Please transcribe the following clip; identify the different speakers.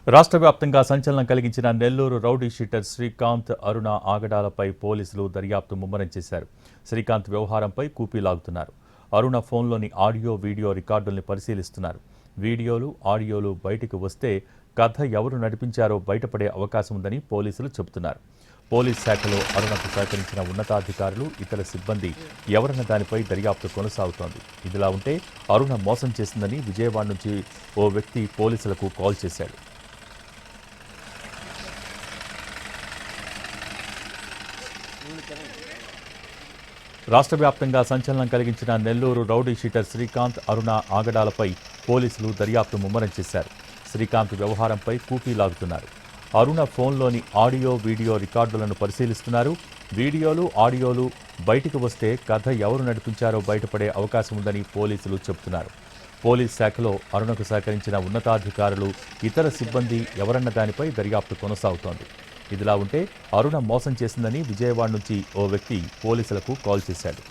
Speaker 1: రాష్ట్ర వ్యాప్తంగా సంచలనం కలిగించిన నెల్లూరు రౌడీ షీటర్ శ్రీకాంత్, అరుణ ఆగడాలపై పోలీసులు దర్యాప్తు ముమ్మరం చేశారు. శ్రీకాంత్ వ్యవహారంపై కూపీలాగుతున్నారు. అరుణ ఫోన్లోని ఆడియో, వీడియో రికార్డుల్ని పరిశీలిస్తున్నారు. వీడియోలు, ఆడియోలు బయటకు వస్తే కథ ఎవరు నడిపించారో బయటపడే అవకాశం ఉందని పోలీసులు చెబుతున్నారు. పోలీస్ శాఖలో అరుణకు సహకరించిన ఉన్నతాధికారులు, ఇతర సిబ్బంది ఎవరన్న దానిపై దర్యాప్తు కొనసాగుతోంది. ఇదిలా ఉంటే అరుణ మోసం చేసిందని విజయవాడ నుంచి ఓ వ్యక్తి పోలీసులకు కాల్ చేశాడు. రాష్ట్ర వ్యాప్తంగా సంచలనం కలిగించిన నెల్లూరు రౌడీ షీటర్ శ్రీకాంత్, అరుణ ఆగడాలపై పోలీసులు దర్యాప్తు ముమ్మరం చేశారు. శ్రీకాంత్ వ్యవహారంపై కూపీలాగుతున్నారు. అరుణ ఫోన్లోని ఆడియో, వీడియో రికార్డులను పరిశీలిస్తున్నారు. వీడియోలు, ఆడియోలు బయటకు వస్తే కథ ఎవరు నడిపించారో బయటపడే అవకాశం ఉందని పోలీసులు చెబుతున్నారు. పోలీస్ శాఖలో అరుణకు సహకరించిన ఉన్నతాధికారులు, ఇతర సిబ్బంది ఎవరన్న దానిపై దర్యాప్తు కొనసాగుతోంది. ఇదిలా ఉంటే అరుణ మోసం చేసిందని విజయవాడ నుంచి ఓ వ్యక్తి పోలీసులకు కాల్ చేశాడు.